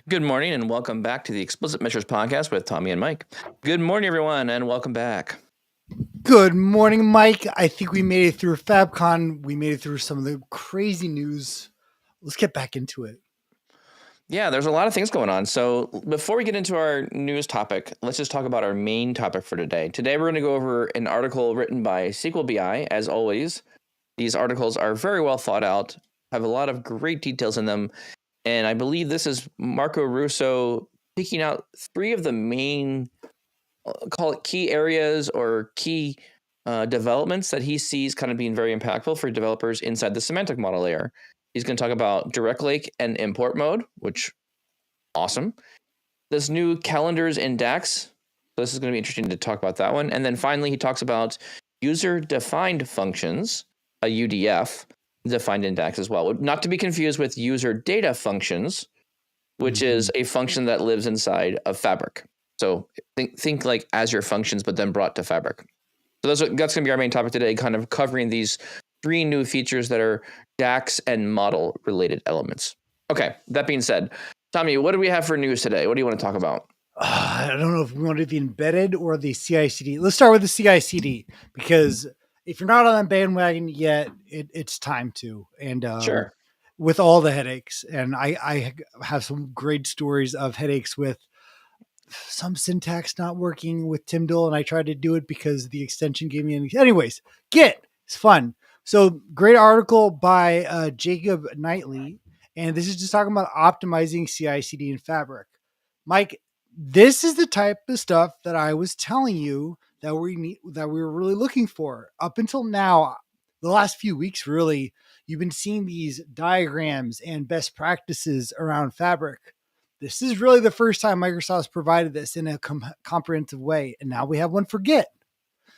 Good morning and welcome back to the Explicit Measures Podcast with Tommy and Mike. Good morning, everyone, and welcome back. Good morning, Mike. I think we made it through FabCon. We made it through some of the crazy news. Let's get back into it. Yeah, there's a lot of things going on. So before we get into our news topic, let's just talk about our main topic for today. Today, we're going to go over an article written by SQLBI. As always, these articles are very well thought out, have a lot of great details in them. And I believe this is Marco Russo picking out three of the main, call it key areas or key developments that he sees kind of being very impactful for developers inside the semantic model layer. He's going to talk about direct lake and import mode, which awesome. This new calendars in DAX. So this is going to be interesting to talk about that one. And then finally, he talks about user defined functions, a UDF, defined in DAX as well. Not to be confused with user data functions, which is a function that lives inside of Fabric. So think like Azure functions, but then brought to Fabric. So that's going to be our main topic today, kind of covering these three new features that are DAX and model related elements. Okay, that being said, Tommy, what do we have for news today? What do you want to talk about? I don't know if we want to do the embedded or the CI/CD. Let's start with the CI/CD because if you're not on that bandwagon yet, it's time to. And Sure. with all the headaches, and I have some great stories of headaches with some syntax not working with Tyndall, and I tried to do it because the extension gave me any. Anyways, Git is fun. So great article by Jacob Knightley, and this is just talking about optimizing CI/CD in Fabric. Mike, this is the type of stuff that I was telling you that we were really looking for up until now. The last few weeks, really, you've been seeing these diagrams and best practices around Fabric. This is really the first time Microsoft's provided this in a comprehensive way, and now we have one for Git.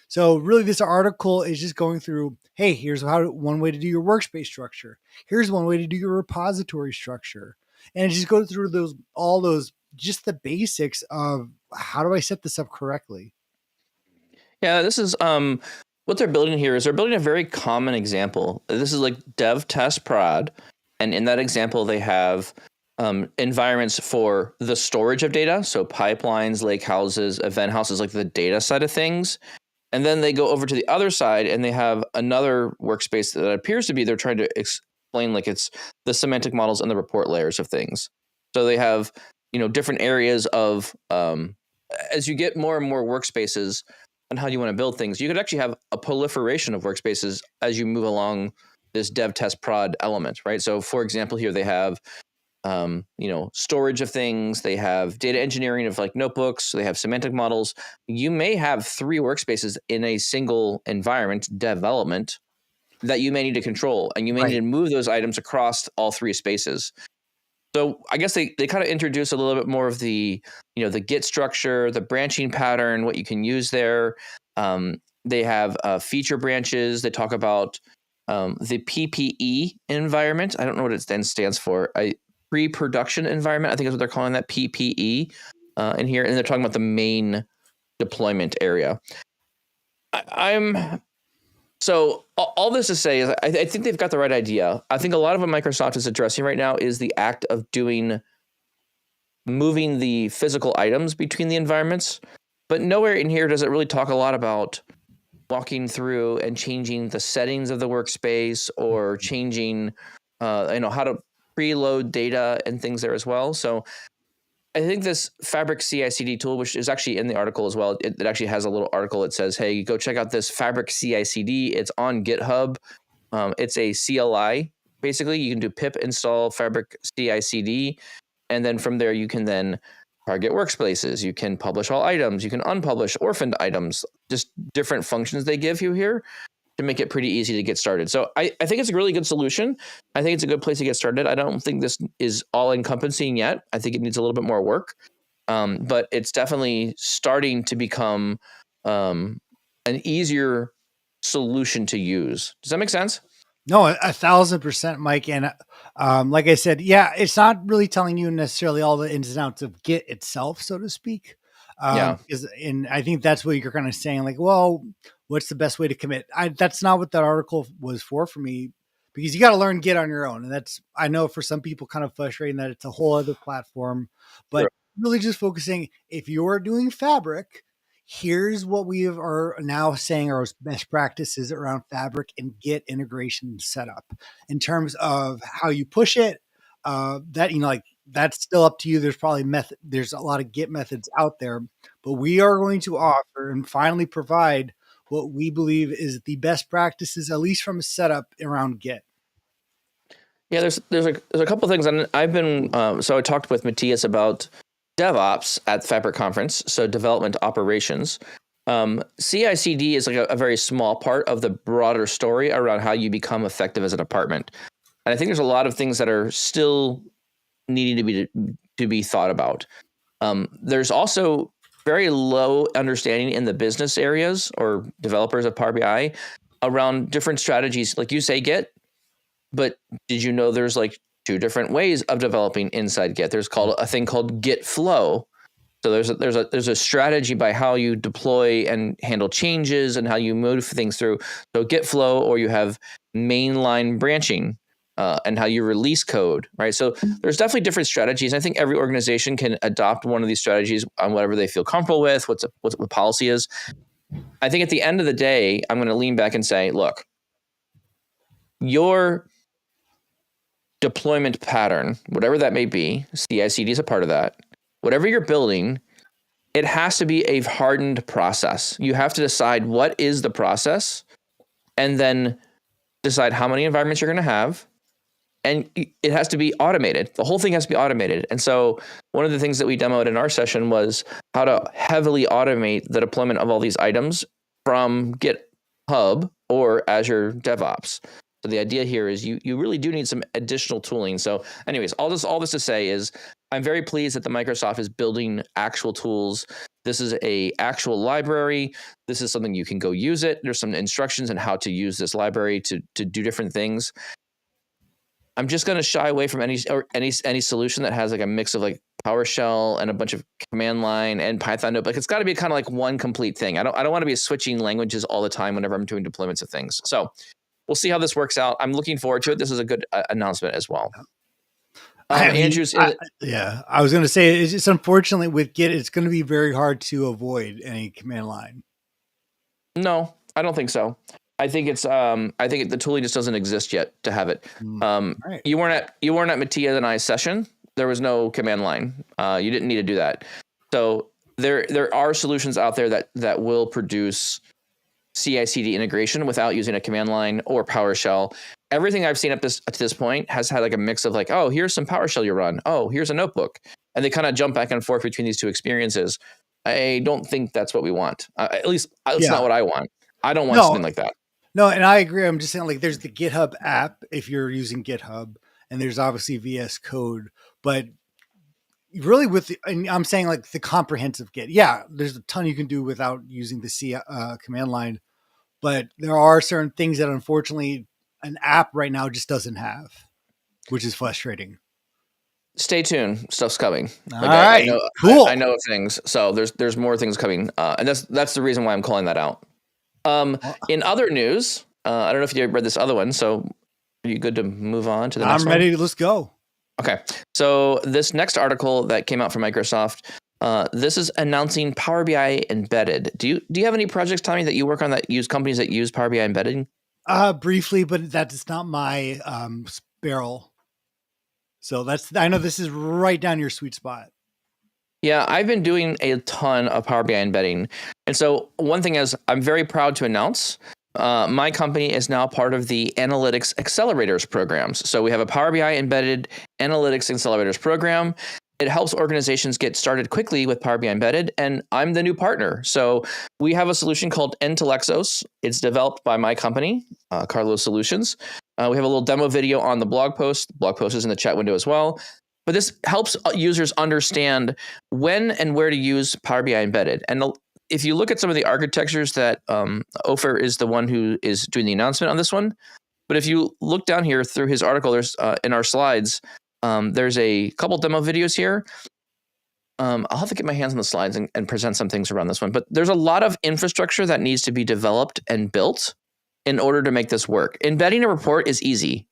So really, this article is just going through, hey, here's one way to do your workspace structure. Here's one way to do your repository structure. And it just goes through all those, just the basics of how do I set this up correctly? Yeah, this is what they're building here is they're building a very common example. This is like dev test prod. And in that example, they have environments for the storage of data. So pipelines, lake houses, event houses, like the data side of things. And then they go over to the other side and they have another workspace that appears to be they're trying to explain like it's the semantic models and the report layers of things. So they have, different areas of as you get more and more workspaces on how you want to build things, you could actually have a proliferation of workspaces as you move along this dev test prod element, right? So for example, here they have storage of things. They have data engineering of like notebooks. They have semantic models. You may have three workspaces in a single environment development that you may need to control, and you may need to move those items across all three spaces. So I guess they kind of introduce a little bit more of the, the Git structure, the branching pattern, what you can use there. They have feature branches. They talk about the PPE environment. I don't know what it then stands for. Pre-production environment, I think is what they're calling that, PPE in here. And they're talking about the main deployment area. So all this to say is I think they've got the right idea. I think a lot of what Microsoft is addressing right now is the act of moving the physical items between the environments. But nowhere in here does it really talk a lot about walking through and changing the settings of the workspace or changing, how to preload data and things there as well. So I think this Fabric CI/CD tool, which is actually in the article as well, it actually has a little article that says, hey, go check out this Fabric CI/CD. It's on GitHub. It's a CLI. Basically, you can do pip install Fabric CI/CD. And then from there, you can then target workspaces. You can publish all items. You can unpublish orphaned items, just different functions they give you here to make it pretty easy to get started. So I think it's a really good solution. I think it's a good place to get started. I don't think this is all encompassing yet. I think it needs a little bit more work, but it's definitely starting to become an easier solution to use. Does that make sense? No, 1,000%, Mike. And like I said, yeah, it's not really telling you necessarily all the ins and outs of Git itself, so to speak. Yeah. And I think that's what you're kind of saying, like, well, what's the best way to commit? That's not what that article was for me. because you got to learn Git on your own. And that's, I know for some people kind of frustrating that it's a whole other platform, but really just focusing, if you're doing Fabric, here's what we are now saying are best practices around Fabric and Git integration setup in terms of how you push it. That, like that's still up to you. There's probably there's a lot of Git methods out there, but we are going to offer and finally provide what we believe is the best practices, at least from a setup around Git. Yeah, there's a couple things, and I've been so I talked with Matthias about DevOps at Fabric conference, so development operations. CI/CD is like a very small part of the broader story around how you become effective as a department, and I think there's a lot of things that are still needing to be thought about. There's also very low understanding in the business areas or developers of Power BI around different strategies, like you say Git. But did you know there's like 2 different ways of developing inside Git? There's a thing called Git flow. So there's a strategy by how you deploy and handle changes and how you move things through. So Git flow, or you have mainline branching and how you release code, right? So there's definitely different strategies. I think every organization can adopt one of these strategies on whatever they feel comfortable with, what the policy is. I think at the end of the day, I'm going to lean back and say, look, your deployment pattern, whatever that may be, CI/CD is a part of that. Whatever you're building, it has to be a hardened process. You have to decide what is the process and then decide how many environments you're going to have. And it has to be automated. The whole thing has to be automated. And so one of the things that we demoed in our session was how to heavily automate the deployment of all these items from GitHub or Azure DevOps. So the idea here is you really do need some additional tooling. So anyways, all this to say is I'm very pleased that the Microsoft is building actual tools. This is a actual library. This is something you can go use it. There's some instructions on how to use this library to do different things. I'm just going to shy away from any solution that has like a mix of like PowerShell and a bunch of command line and Python notebook. It's got to be kind of like one complete thing. I don't want to be switching languages all the time whenever I'm doing deployments of things. So we'll see how this works out. I'm looking forward to it. This is a good announcement as well. Andrew's. I was going to say, it's just unfortunately with Git, it's going to be very hard to avoid any command line. No, I don't think so. I think it's. I think the tooling just doesn't exist yet to have it. Right. You weren't at Mattia and I's session. There was no command line. You didn't need to do that. So there are solutions out there that will produce CI/CD integration without using a command line or PowerShell. Everything I've seen up to this point has had like a mix of like, oh, here's some PowerShell you run. Oh, here's a notebook. And they kind of jump back and forth between these two experiences. I don't think that's what we want. At least that's not what I want. I don't want something like that. No, and I agree. I'm just saying, like, there's the GitHub app if you're using GitHub, and there's obviously VS Code, but really and I'm saying like the comprehensive Git. Yeah, there's a ton you can do without using the command line, but there are certain things that unfortunately an app right now just doesn't have, which is frustrating. Stay tuned. Stuff's coming. All right, cool. I know of things, so there's more things coming, and that's the reason why I'm calling that out. In other news, I don't know if you read this other one, so are you good to move on to the next one? I'm ready. Let's go. Okay. So this next article that came out from Microsoft, this is announcing Power BI embedded. Do you have any projects, Tommy, that you work on that use companies that use Power BI embedded? Briefly, but that is not my barrel. So I know this is right down your sweet spot. Yeah, I've been doing a ton of Power BI embedding. And so one thing is I'm very proud to announce my company is now part of the Analytics Accelerators programs. So we have a Power BI embedded Analytics Accelerators program. It helps organizations get started quickly with Power BI embedded, and I'm the new partner. So we have a solution called Intelexos. It's developed by my company, Carlos Solutions. We have a little demo video on the blog post. The blog post is in the chat window as well. But this helps users understand when and where to use Power BI embedded. And if you look at some of the architectures that Ofer is the one who is doing the announcement on this one. But if you look down here through his article, there's in our slides, there's a couple demo videos here. I'll have to get my hands on the slides and present some things around this one. But there's a lot of infrastructure that needs to be developed and built in order to make this work. Embedding a report is easy.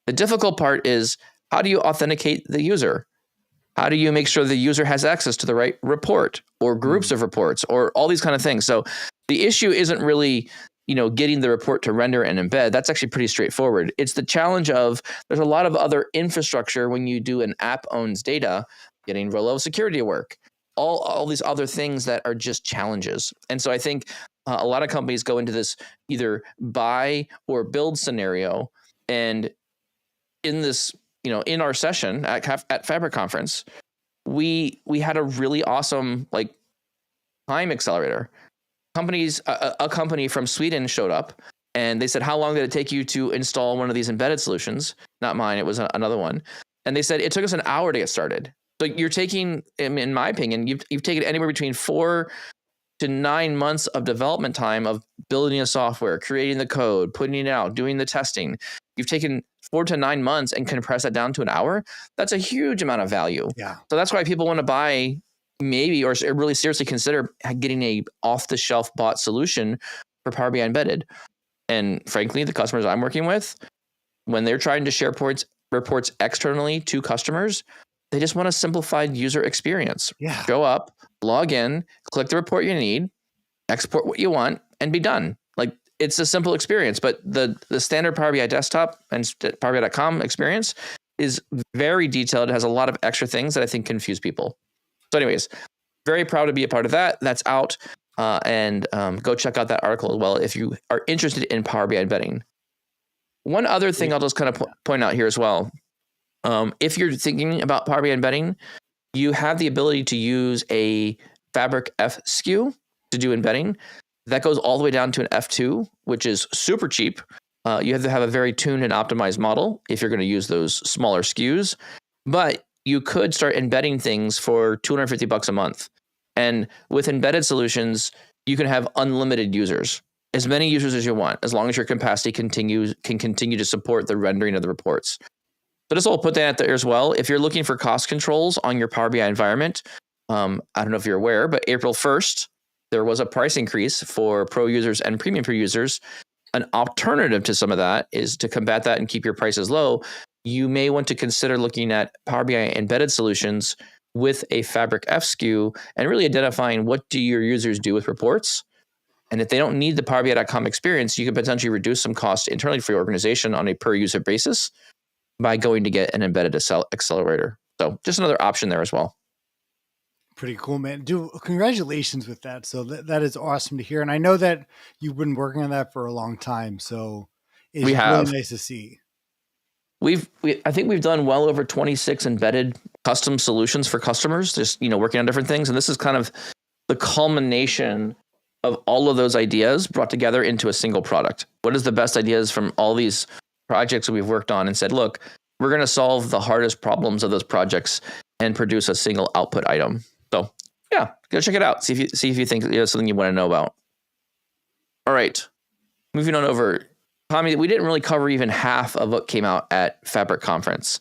The difficult part is, how do you authenticate the user? How do you make sure the user has access to the right report or groups of reports or all these kind of things? So the issue isn't really, getting the report to render and embed. That's actually pretty straightforward. It's the challenge of, there's a lot of other infrastructure when you do an app owns data, getting real level security to work, all these other things that are just challenges. And so I think a lot of companies go into this either buy or build scenario. And in this, in our session at Fabric Conference, we had a really awesome time accelerator. A company from Sweden showed up and they said, how long did it take you to install one of these embedded solutions? Not mine, it was another one. And they said, it took us an hour to get started. So you're taking, in my opinion, you've taken anywhere between 4 to 9 months of development time of building a software, creating the code, putting it out, doing the testing. You've taken 4 to 9 months and compress that down to an hour. That's a huge amount of value. Yeah. So that's why people want to buy maybe, or really seriously consider getting a off-the-shelf bought solution for Power BI Embedded. And frankly, the customers I'm working with, when they're trying to share reports externally to customers, they just want a simplified user experience. Yeah. Show up, log in, click the report you need, export what you want, and be done. It's a simple experience, but the standard Power BI desktop and Power BI.com experience is very detailed. It has a lot of extra things that I think confuse people. So anyways, very proud to be a part of that. That's out. And go check out that article as well if you are interested in Power BI embedding. One other thing I'll just kind of point out here as well. If you're thinking about Power BI embedding, you have the ability to use a Fabric F SKU to do embedding. That goes all the way down to an F2, which is super cheap. You have to have a very tuned and optimized model if you're going to use those smaller SKUs. But you could start embedding things for $250 a month. And with embedded solutions, you can have unlimited users, as many users as you want, as long as your capacity can continue to support the rendering of the reports. So just I'll put that out there as well. If you're looking for cost controls on your Power BI environment, I don't know if you're aware, but April 1st, there was a price increase for pro users and premium pro users. An alternative to some of that is to combat that and keep your prices low. You may want to consider looking at Power BI embedded solutions with a Fabric F SKU and really identifying what do your users do with reports. And if they don't need the Power BI.com experience, you could potentially reduce some cost internally for your organization on a per user basis by going to get an embedded accelerator. So just another option there as well. Pretty cool, man. Congratulations with that. So that is awesome to hear. And I know that you've been working on that for a long time. So it's really nice to see. I think we've done well over 26 embedded custom solutions for customers, just, working on different things. And this is kind of the culmination of all of those ideas brought together into a single product. What is the best ideas from all these projects that we've worked on and said, look, we're going to solve the hardest problems of those projects and produce a single output item. So yeah, go check it out. See if you think it's something you want to know about. All right, moving on over. Tommy, we didn't really cover even half of what came out at Fabric Conference.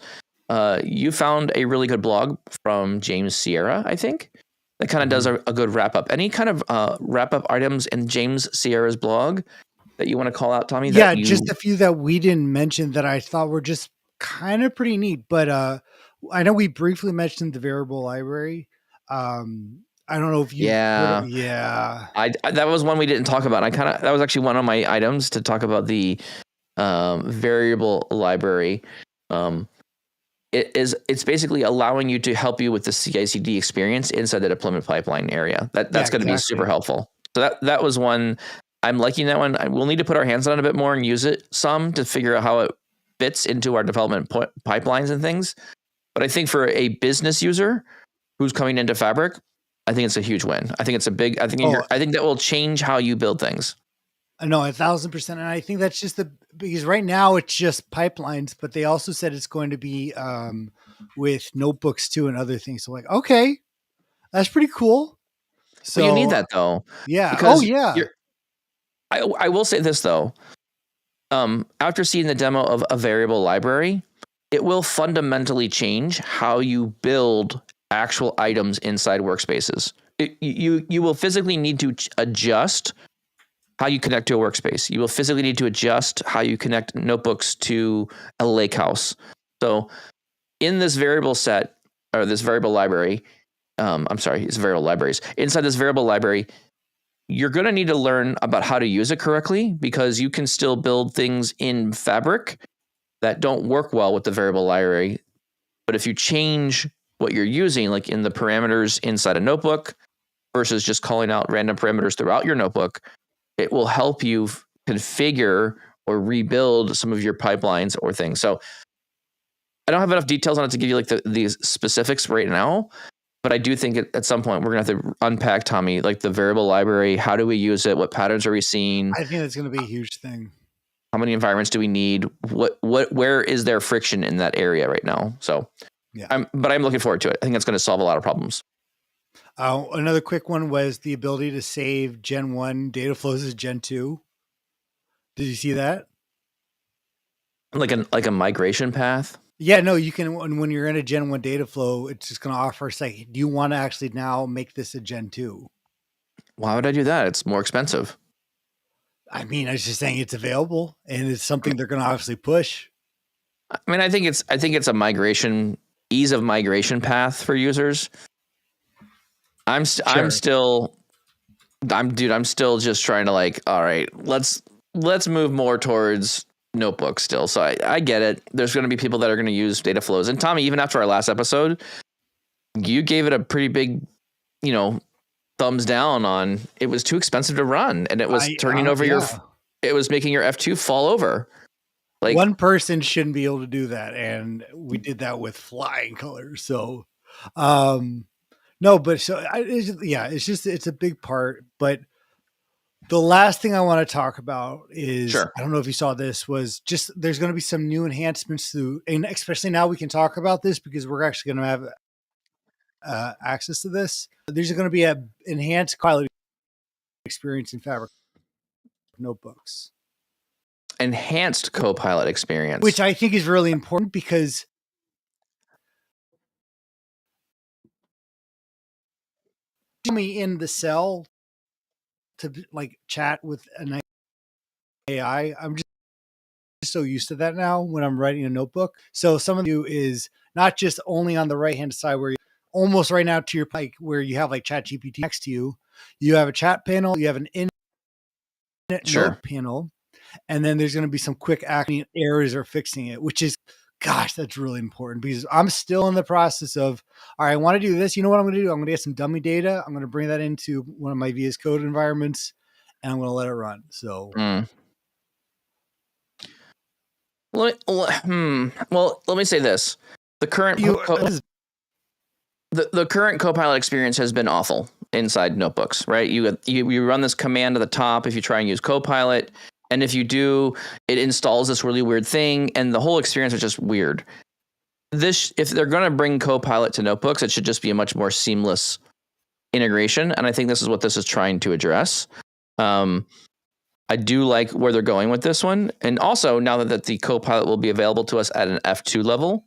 You found a really good blog from James Sierra, I think, that kind of does a good wrap up. Any kind of wrap up items in James Sierra's blog that you want to call out, Tommy? Yeah, just a few that we didn't mention that I thought were just kind of pretty neat. But I know we briefly mentioned the variable library. I don't know if you. Yeah. I that was one we didn't talk about. That was actually one of my items to talk about the variable library. It's basically allowing you to help you with the CI/CD experience inside the deployment pipeline area. That's going to be super helpful. So that was one. I'm liking that one. We'll need to put our hands on it a bit more and use it some to figure out how it fits into our development pipelines and things. But I think for a business user who's coming into Fabric, I think it's a huge win. I think it's a big. I think that will change how you build things. No, 1,000%. And I think that's just because right now it's just pipelines, but they also said it's going to be with notebooks too and other things. So like, okay, that's pretty cool. So you need that though. Yeah. Because yeah. I will say this though. After seeing the demo of a variable library, it will fundamentally change how you build actual items inside workspaces. You will physically need to adjust how you connect to a workspace. You will physically need to adjust how you connect notebooks to a lakehouse. So in this variable set, or this variable library, it's variable libraries. Inside this variable library, you're going to need to learn about how to use it correctly, because you can still build things in Fabric that don't work well with the variable library. But if you change what you're using, like in the parameters inside a notebook versus just calling out random parameters throughout your notebook, it will help you configure or rebuild some of your pipelines or things. So I don't have enough details on it to give you like these specifics right now, but I do think at some point we're going to have to unpack, Tommy, like the variable library. How do we use it? What patterns are we seeing? I think that's going to be a huge thing. How many environments do we need? Where is there friction in that area right now? So yeah, I'm looking forward to it. I think it's going to solve a lot of problems. Another quick one was the ability to save Gen 1 data flows as Gen 2. Did you see that? Like a migration path? Yeah, no, you can, when you're in a Gen 1 data flow, it's just going to offer, like, do you want to actually now make this a Gen 2? Why would I do that? It's more expensive. I mean, I was just saying it's available, and it's something they're going to obviously push. I mean, I think it's a ease of migration path for users. I'm still just trying to like, all right, let's move more towards notebooks still. So I get it. There's going to be people that are going to use data flows. And Tommy, even after our last episode, you gave it a pretty big, thumbs down on it was too expensive to run, and it was turning over it was making your F2 fall over. Like, one person shouldn't be able to do that, and we did that with flying colors. So, no, but so it's a big part. But the last thing I want to talk about is, I don't know if you saw this, was just there's going to be some new enhancements to, and especially now we can talk about this because we're actually going to have access to this. There's going to be an enhanced quality experience in Fabric notebooks. Enhanced Copilot experience, which I think is really important because me in the cell to like chat with an AI. I'm just so used to that now when I'm writing a notebook. So some of you is not just only on the right hand side where you almost right now to your like where you have like ChatGPT next to you. You have a chat panel, you have an in note panel, and then there's going to be some quick acting errors or fixing it, which is, gosh, that's really important because I'm still in the process of, all right, I want to do this. You know what I'm going to do? I'm going to get some dummy data. I'm going to bring that into one of my VS Code environments, and I'm going to let it run. So, well, let me say this: the current the current Copilot experience has been awful inside notebooks, right? You run this command at the top if you try and use Copilot. And if you do, it installs this really weird thing, and the whole experience is just weird. If they're going to bring Copilot to notebooks, it should just be a much more seamless integration, and I think this is what this is trying to address. I do like where they're going with this one, and also now that the Copilot will be available to us at an F2 level,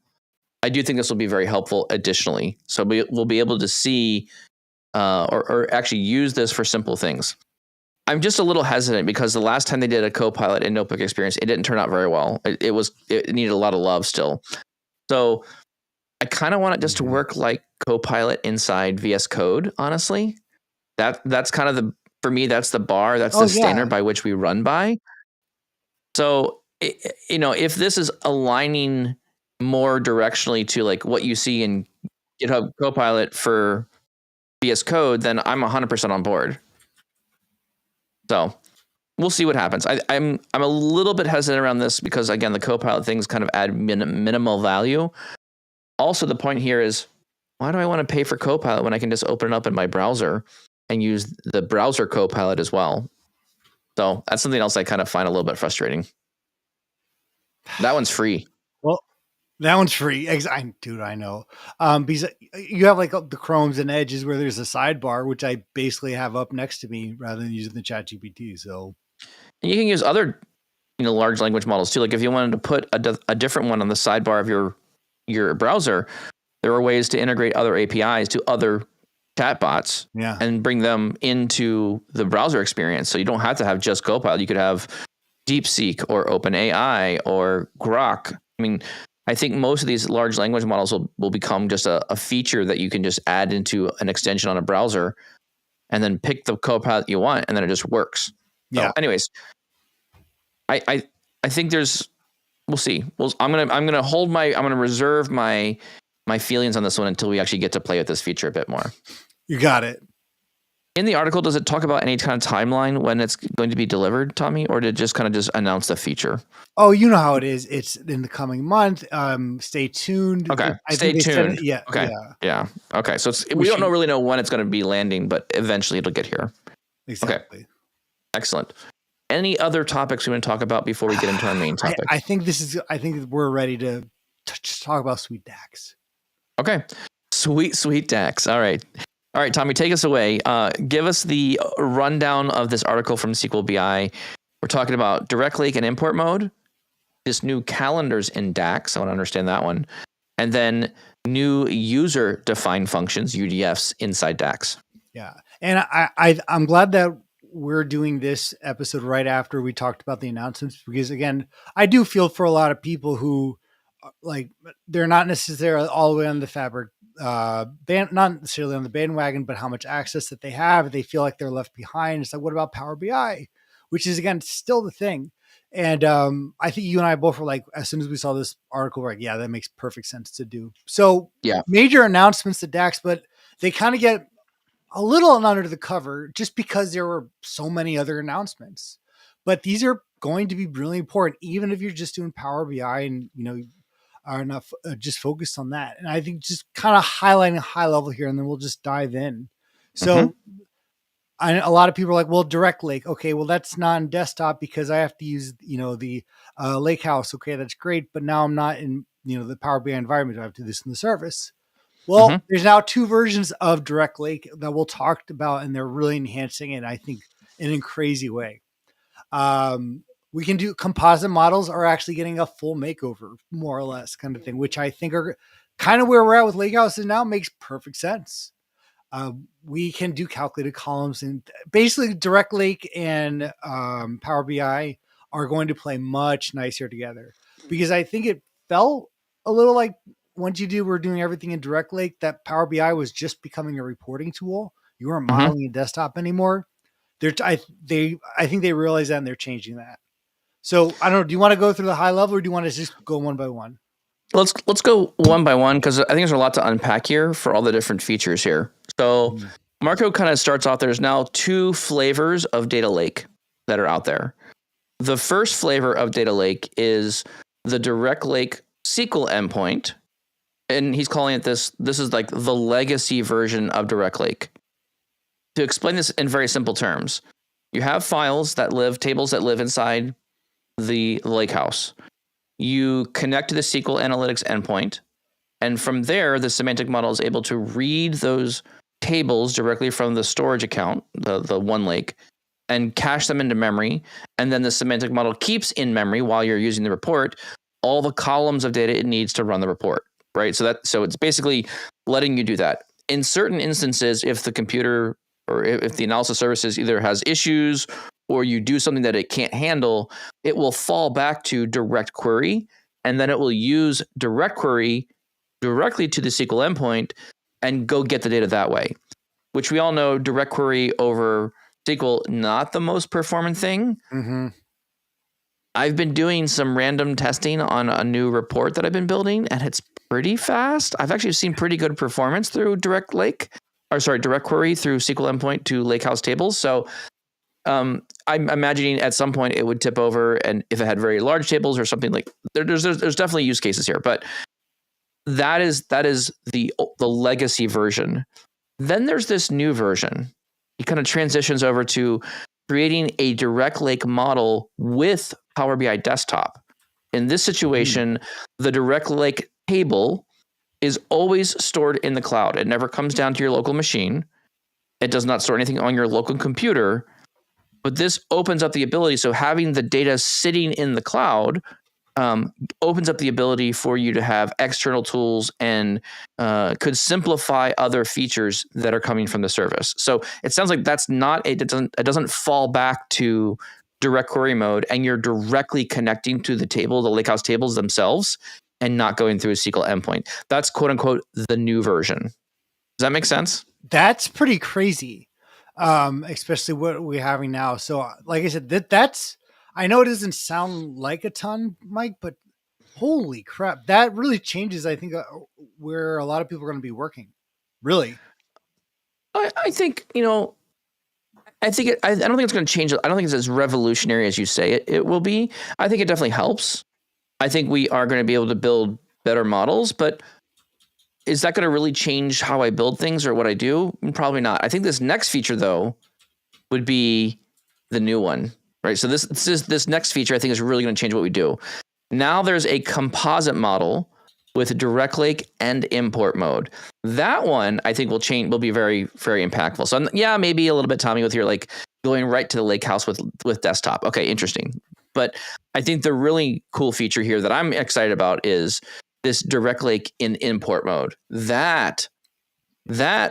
I do think this will be very helpful additionally. So we'll be able to see or actually use this for simple things. I'm just a little hesitant because the last time they did a Copilot in notebook experience, it didn't turn out very well. It needed a lot of love still. So I kind of want it just to work like Copilot inside VS Code, honestly. That's kind of for me, that's the bar. That's the standard by which we run by. So, if this is aligning more directionally to like what you see in GitHub Copilot for VS Code, then I'm 100% on board. So we'll see what happens. I'm a little bit hesitant around this because, again, the Copilot things kind of add minimal value. Also, the point here is, why do I want to pay for Copilot when I can just open it up in my browser and use the browser Copilot as well? So that's something else I kind of find a little bit frustrating. That one's free. Well, that one's free. Dude, I know. Because you have like the Chromes and Edges where there's a sidebar, which I basically have up next to me rather than using the ChatGPT. So, and you can use other, large language models too. Like if you wanted to put a different one on the sidebar of your browser, there are ways to integrate other APIs to other chatbots Yeah. and bring them into the browser experience. So you don't have to have just Copilot. You could have DeepSeek or OpenAI or Grok. I mean, I think most of these large language models will become just a feature that you can just add into an extension on a browser and then pick the Copilot you want, and then it just works. Yeah. So anyways, I think we'll see. I'm gonna reserve my feelings on this one until we actually get to play with this feature a bit more. You got it. In the article, does it talk about any kind of timeline when it's going to be delivered, Tommy, or did it just kind of just announce the feature? Oh, you know how it is. It's in the coming month. Stay tuned. Okay, stay tuned. Yeah. Okay. Yeah. Okay. So we don't really know when it's going to be landing, but eventually it'll get here. Exactly. Okay. Excellent. Any other topics we want to talk about before we get into our main topic? I think we're ready to just talk about Sweet DAX. Okay. Sweet DAX. All right, Tommy, take us away. Give us the rundown of this article from SQLBI. We're talking about direct lake and import mode, this new calendars in DAX. I want to understand that one. And then new user defined functions, UDFs, inside DAX. Yeah. And I'm glad that we're doing this episode right after we talked about the announcements, because again, I do feel for a lot of people who like, they're not necessarily all the way on the Fabric not necessarily on the bandwagon, but how much access that they have. They feel like they're left behind. It's like, what about Power BI? Which is, again, still the thing. And I think you and I both were like, as soon as we saw this article, we're like, yeah, that makes perfect sense to do. So yeah, major announcements to DAX, but they kind of get a little under the cover just because there were so many other announcements. But these are going to be really important, even if you're just doing Power BI and, are not just focused on that. And I think just kind of highlighting a high level here, and then we'll just dive in. So a lot of people are like, well, direct lake. Okay, well, that's not on desktop because I have to use, the lake house. Okay, that's great. But now I'm not in, the Power BI environment. I have to do this in the service. Well, there's now two versions of direct lake that we'll talk about, and they're really enhancing it, I think, in a crazy way. We can do composite models are actually getting a full makeover, more or less, kind of thing, which I think are kind of where we're at with lakehouses now. Makes perfect sense. We can do calculated columns, and basically direct lake and Power BI are going to play much nicer together, because I think it felt a little like once we're doing everything in direct lake, that Power BI was just becoming a reporting tool. You weren't modeling a desktop anymore. I think they realize that, and they're changing that. So I don't know. Do you want to go through the high level, or do you want to just go one by one? Let's go one by one, because I think there's a lot to unpack here for all the different features here. So Marco kind of starts off. There's now two flavors of data lake that are out there. The first flavor of data lake is the direct lake SQL endpoint, and he's calling it this. This is like the legacy version of direct lake. To explain this in very simple terms, you have tables that live inside the lakehouse. You connect to the SQL Analytics endpoint, and from there, the semantic model is able to read those tables directly from the storage account, the OneLake, and cache them into memory. And then the semantic model keeps in memory, while you're using the report, all the columns of data it needs to run the report, right? So it's basically letting you do that. In certain instances, if the computer or if the analysis services either has issues or you do something that it can't handle, it will fall back to direct query, and then it will use direct query directly to the SQL endpoint and go get the data that way, which we all know direct query over SQL, not the most performant thing. I've been doing some random testing on a new report that I've been building, and it's pretty fast. I've actually seen pretty good performance through direct query through SQL endpoint to lakehouse tables. So I'm imagining at some point it would tip over, and if it had very large tables or something like there's definitely use cases here, but that is the legacy version. Then there's this new version. It kind of transitions over to creating a direct lake model with Power BI desktop. In this situation, the direct lake table is always stored in the cloud. It never comes down to your local machine. It does not store anything on your local computer. But this opens up the ability. So having the data sitting in the cloud opens up the ability for you to have external tools and could simplify other features that are coming from the service. So it sounds like that's not it doesn't fall back to direct query mode, and you're directly connecting to the table, the lakehouse tables themselves, and not going through a SQL endpoint. That's quote unquote the new version. Does that make sense? That's pretty crazy, especially what we're having now. So, like I said, that's I know it doesn't sound like a ton, Mike, but holy crap, that really changes, I think, where a lot of people are going to be working. Really? I think, I think I don't think it's going to change. I don't think it's as revolutionary as you say it will be. I think it definitely helps. I think we are going to be able to build better models, but is that going to really change how I build things or what I do? Probably not. I think this next feature, though, would be the new one, right? So this next feature, I think, is really going to change what we do. Now there's a composite model with direct lake and import mode. That one, I think, will be very, very impactful. So yeah, maybe a little bit, Tommy, with your like going right to the lake house with desktop. Okay, interesting. But I think the really cool feature here that I'm excited about is this direct lake in import mode. That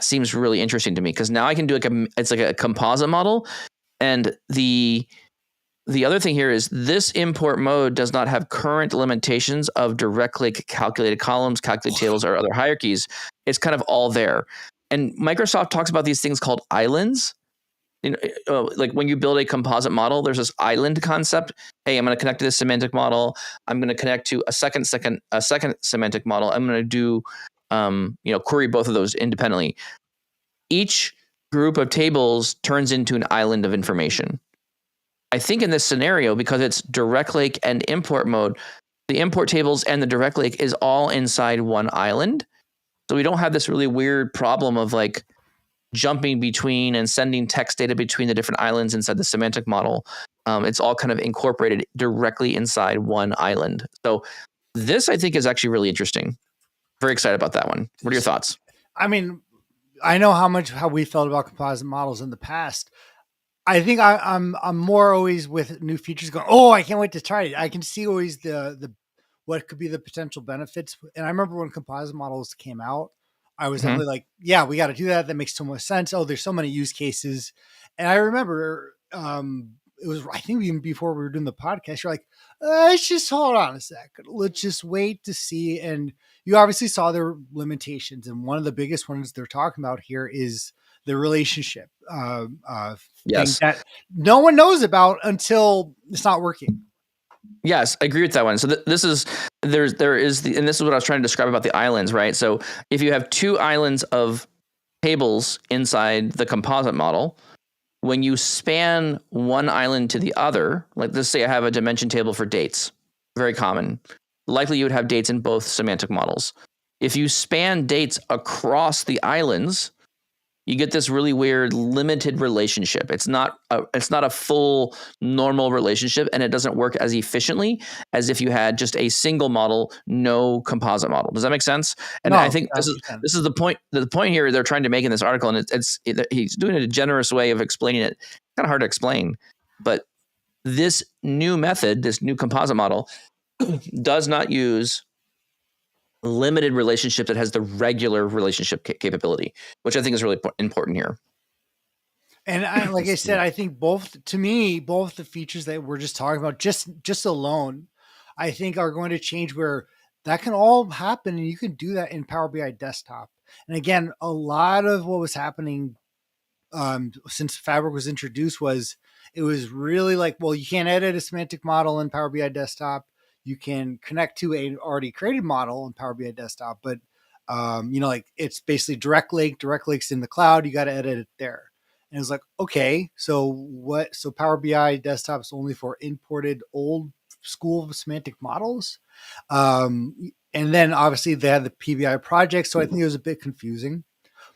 seems really interesting to me, because now I can do it's like a composite model. And the other thing here is this import mode does not have current limitations of direct lake calculated columns, calculated tables, or other hierarchies. It's kind of all there. And Microsoft talks about these things called islands. Like when you build a composite model, there's this island concept. Hey, I'm going to connect to this semantic model. I'm going to connect to a second semantic model. I'm going to do, query both of those independently. Each group of tables turns into an island of information. I think in this scenario, because it's direct lake and import mode, the import tables and the direct lake is all inside one island. So we don't have this really weird problem of like jumping between and sending text data between the different islands inside the semantic model. It's all kind of incorporated directly inside one island. So this, I think, is actually really interesting. Very excited about that one. What are your thoughts? I mean, I know how we felt about composite models in the past. I think I'm more always with new features going, oh, I can't wait to try it. I can see always the what could be the potential benefits. And I remember when composite models came out, I was definitely like, yeah, we got to do that. That makes so much sense. Oh, there's so many use cases. And I remember it was, I think even before we were doing the podcast, you're like, let's just hold on a second. Let's just wait to see. And you obviously saw their limitations. And one of the biggest ones they're talking about here is the relationship Yes. thing that no one knows about until it's not working. Yes, I agree with that one. So there is and this is what I was trying to describe about the islands, right? So if you have two islands of tables inside the composite model, when you span one island to the other, like let's say I have a dimension table for dates, very common. Likely you would have dates in both semantic models. If you span dates across the islands, you get this really weird limited relationship. It's not a full normal relationship, and it doesn't work as efficiently as if you had just a single model, no composite model. Does that make sense? And I think this is the point. The point here they're trying to make in this article, and he's doing it in a generous way of explaining it. It's kind of hard to explain, but this new method, this new composite model, does not use limited relationship that has the regular relationship capability, which I think is really important here. And like I said, I think both the features that we're just talking about, just alone, I think are going to change where that can all happen. And you can do that in Power BI desktop. And again, a lot of what was happening since Fabric was introduced it was really like, well, you can't edit a semantic model in Power BI desktop. You can connect to a already created model in Power BI desktop, but like it's basically direct links in the cloud. You got to edit it there. And it's like, okay, so Power BI desktop is only for imported old school semantic models. And then obviously they had the PBI project. So I think it was a bit confusing,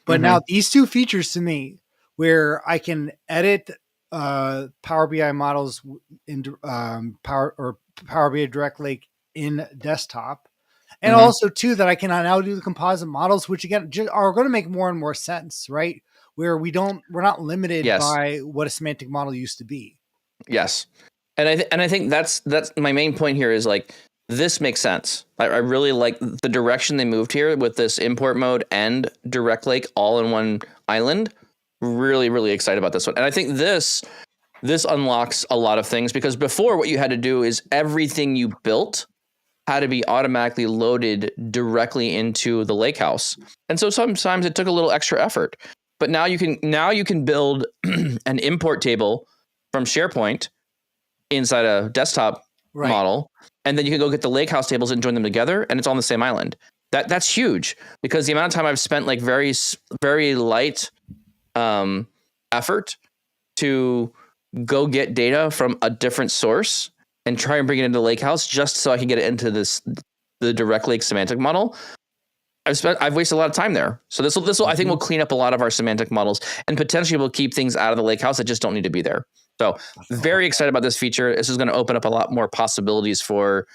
but now these two features to me where I can edit Power BI models in Power BI Direct Lake in desktop. And also too, that I can now do the composite models, which again, are going to make more and more sense, right? Where we're not limited by what a semantic model used to be. Yes. And I think that's my main point here is like this makes sense. I really like the direction they moved here with this import mode and direct lake all in one island. Really, really excited about this one. And I think this unlocks a lot of things, because before what you had to do is everything you built had to be automatically loaded directly into the lakehouse. And so sometimes it took a little extra effort. But now you can build an import table from SharePoint inside a desktop model, and then you can go get the lakehouse tables and join them together, and it's on the same island. That's huge, because the amount of time I've spent like very, very light effort to go get data from a different source and try and bring it into the lakehouse just so I can get it into the direct lake semantic model. I've wasted a lot of time there. So this will I think will clean up a lot of our semantic models, and potentially will keep things out of the lakehouse that just don't need to be there. So very excited about this feature. This is going to open up a lot more possibilities for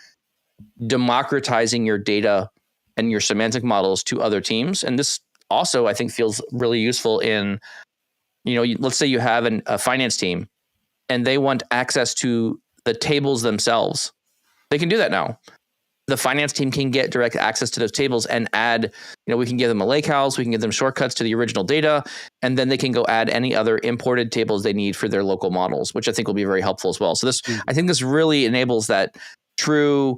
democratizing your data and your semantic models to other teams. And this also, I think, feels really useful in, let's say you have a finance team and they want access to the tables themselves. They can do that now. The finance team can get direct access to those tables and add, we can give them a lakehouse, we can give them shortcuts to the original data, and then they can go add any other imported tables they need for their local models, which I think will be very helpful as well. So I think this really enables that true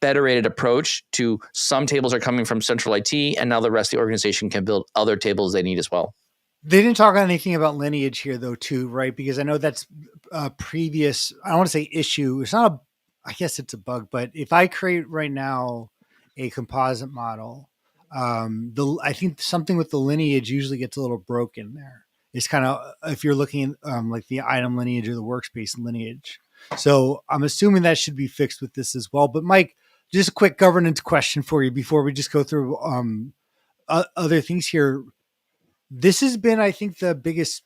federated approach to some tables are coming from central IT, and now the rest of the organization can build other tables they need as well. They didn't talk anything about lineage here, though, too, right? Because I know that's a previous, I don't want to say issue. It's not I guess it's a bug, but if I create right now a composite model, I think something with the lineage usually gets a little broken there. It's kind of, if you're looking at like the item lineage or the workspace lineage. So I'm assuming that should be fixed with this as well. But Mike, just a quick governance question for you before we just go through other things here. This has been, I think, the biggest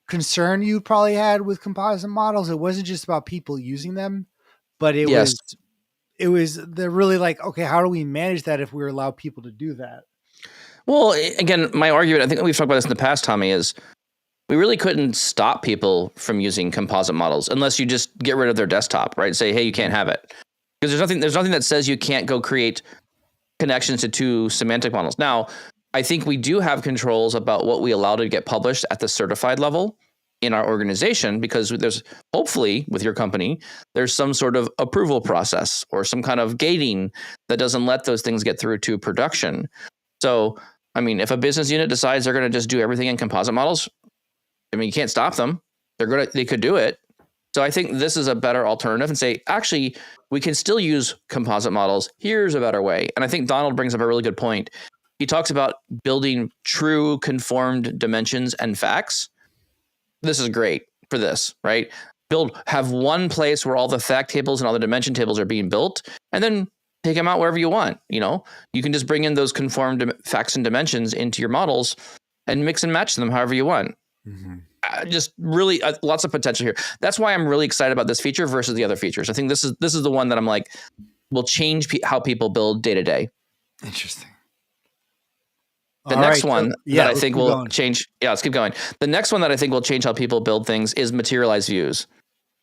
concern you probably had with composite models. It wasn't just about people using them, but it was they're really like, okay, how do we manage that if we allow people to do that? Well, again, my argument, I think we've talked about this in the past, Tommy, is we really couldn't stop people from using composite models unless you just get rid of their desktop, right? Say, hey, you can't have it. Because there's nothing that says you can't go create connections to two semantic models. Now, I think we do have controls about what we allow to get published at the certified level in our organization, because there's, hopefully with your company, there's some sort of approval process or some kind of gating that doesn't let those things get through to production. So, I mean, if a business unit decides they're going to just do everything in composite models, I mean, you can't stop them. They could do it. So I think this is a better alternative, and say, actually, we can still use composite models. Here's a better way. And I think Donald brings up a really good point. He talks about building true conformed dimensions and facts. This is great for this, right? Have one place where all the fact tables and all the dimension tables are being built, and then take them out wherever you want. You can just bring in those conformed facts and dimensions into your models and mix and match them however you want. Mm-hmm. Just really lots of potential here. That's why I'm really excited about this feature versus the other features. I think this is the one that I'm like will change how people build day to day. Interesting. The next one that I think will change. Yeah, let's keep going. The next one that I think will change how people build things is materialized views.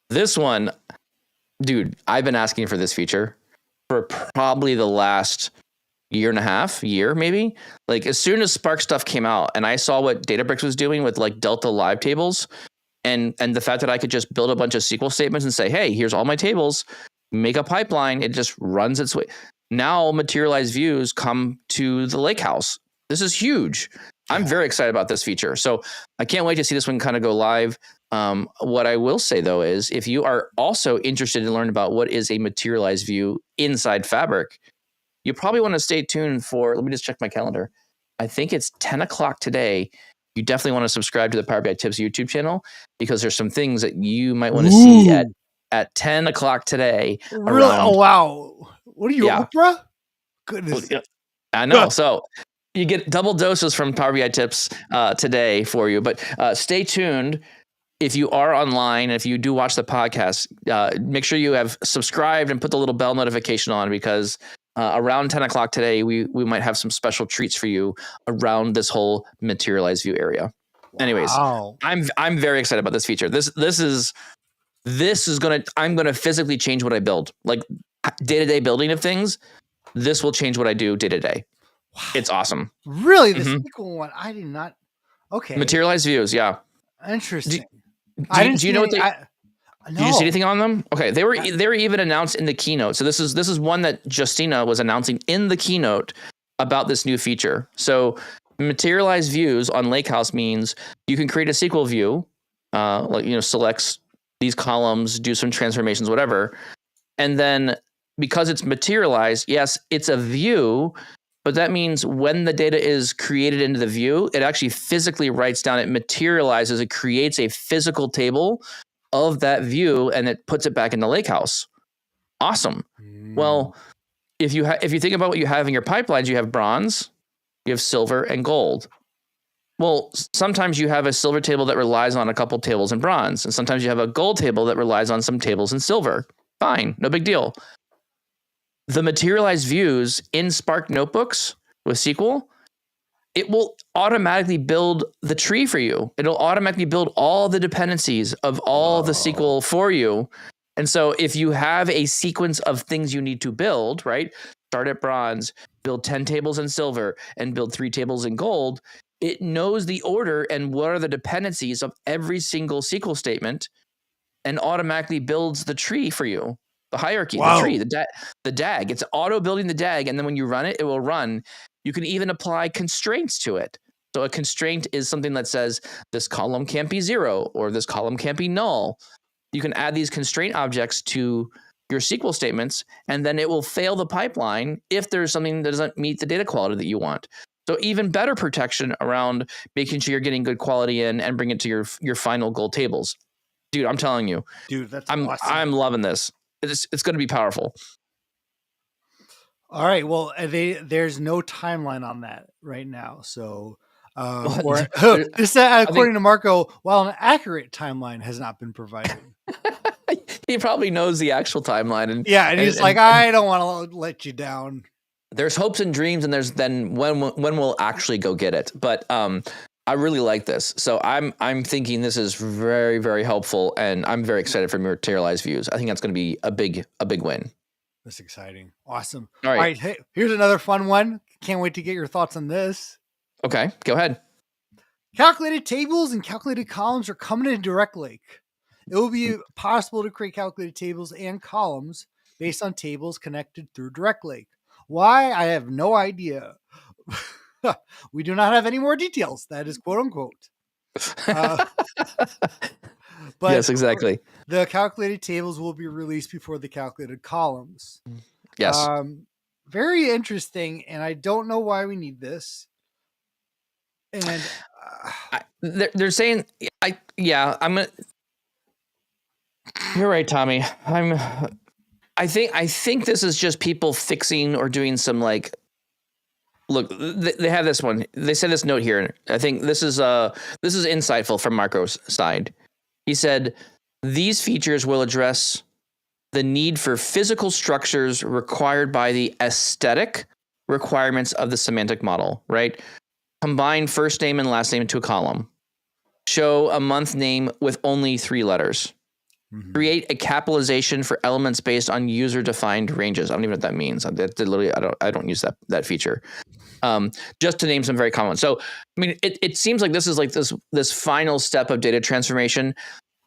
This one, dude, I've been asking for this feature for probably the last year and a half, maybe. Like as soon as Spark stuff came out and I saw what Databricks was doing with like Delta Live tables and the fact that I could just build a bunch of SQL statements and say, hey, here's all my tables, make a pipeline, it just runs its way. Now materialized views come to the lakehouse. This is huge. I'm very excited about this feature. So I can't wait to see this one kind of go live. What I will say, though, is if you are also interested in learning about what is a materialized view inside Fabric, you probably want to stay tuned for, let me just check my calendar. I think it's 10 o'clock today. You definitely want to subscribe to the Power BI Tips YouTube channel, because there's some things that you might want to see at 10 o'clock today. Really? Oh, wow. What are you, Oprah? Goodness. Well, I know. So you get double doses from Power BI Tips today for you, but stay tuned. If you are online, if you do watch the podcast, make sure you have subscribed and put the little bell notification on, because around 10 o'clock today, we might have some special treats for you around this whole materialized view area. Wow. Anyways, I'm very excited about this feature. This is I'm going to physically change what I build. Like day-to-day building of things, this will change what I do day-to-day. Wow. It's awesome. Really? The SQL one? I did not. Okay. Materialized views. Yeah. Interesting. Do you know what they... No. Did you see anything on them? Okay, they were even announced in the keynote. So this is one that Justina was announcing in the keynote about this new feature. So materialized views on Lakehouse means you can create a SQL view, selects these columns, do some transformations, whatever, and then because it's materialized, yes, it's a view, but that means when the data is created into the view, it actually physically writes down, it materializes, it creates a physical table of that view, and it puts it back in the Lakehouse. Awesome. Well, if you think about what you have in your pipelines, you have bronze, you have silver, and gold. Well, sometimes you have a silver table that relies on a couple tables in bronze, and sometimes you have a gold table that relies on some tables in silver. Fine, no big deal. The materialized views in Spark notebooks with SQL, it will automatically build the tree for you. It'll automatically build all the dependencies of all the SQL for you. And so if you have a sequence of things you need to build, right? Start at bronze, build 10 tables in silver, and build 3 tables in gold. It knows the order and what are the dependencies of every single SQL statement and automatically builds the tree for you. The hierarchy, the tree, the DAG. It's auto building the DAG. And then when you run it, it will run. You can even apply constraints to it. So a constraint is something that says this column can't be 0 or this column can't be null. You can add these constraint objects to your SQL statements, and then it will fail the pipeline if there's something that doesn't meet the data quality that you want. So even better protection around making sure you're getting good quality in and bring it to your final gold tables. Dude, I'm telling you. Dude, that's awesome. I'm loving this. It's going to be powerful. All right. Well, there's no timeline on that right now. So, according to Marco, while an accurate timeline has not been provided. He probably knows the actual timeline, and he's like, I don't want to let you down. There's hopes and dreams, and there's then when we'll actually go get it. But I really like this, so I'm thinking this is very, very helpful, and I'm very excited for materialized views. I think that's going to be a big win. That's exciting. Awesome. All right. Hey, here's another fun one. Can't wait to get your thoughts on this. Okay, go ahead. Calculated tables and calculated columns are coming in Direct Lake. It will be possible to create calculated tables and columns based on tables connected through Direct Lake. Why? I have no idea. We do not have any more details. That is quote unquote. But yes, exactly. The calculated tables will be released before the calculated columns. Yes. Very interesting. And I don't know why we need this. And they're saying, I'm going to, you're right, Tommy. I think this is just people fixing or doing some look, they have this one. They said this note here. I think this is insightful from Marco's side. He said, these features will address the need for physical structures required by the aesthetic requirements of the semantic model, right? Combine first name and last name into a column. Show a month name with only 3 letters. Mm-hmm. Create a capitalization for elements based on user-defined ranges. I don't even know what that means. I don't use that feature. Just to name some very common. So, I mean, it seems like this is like this final step of data transformation.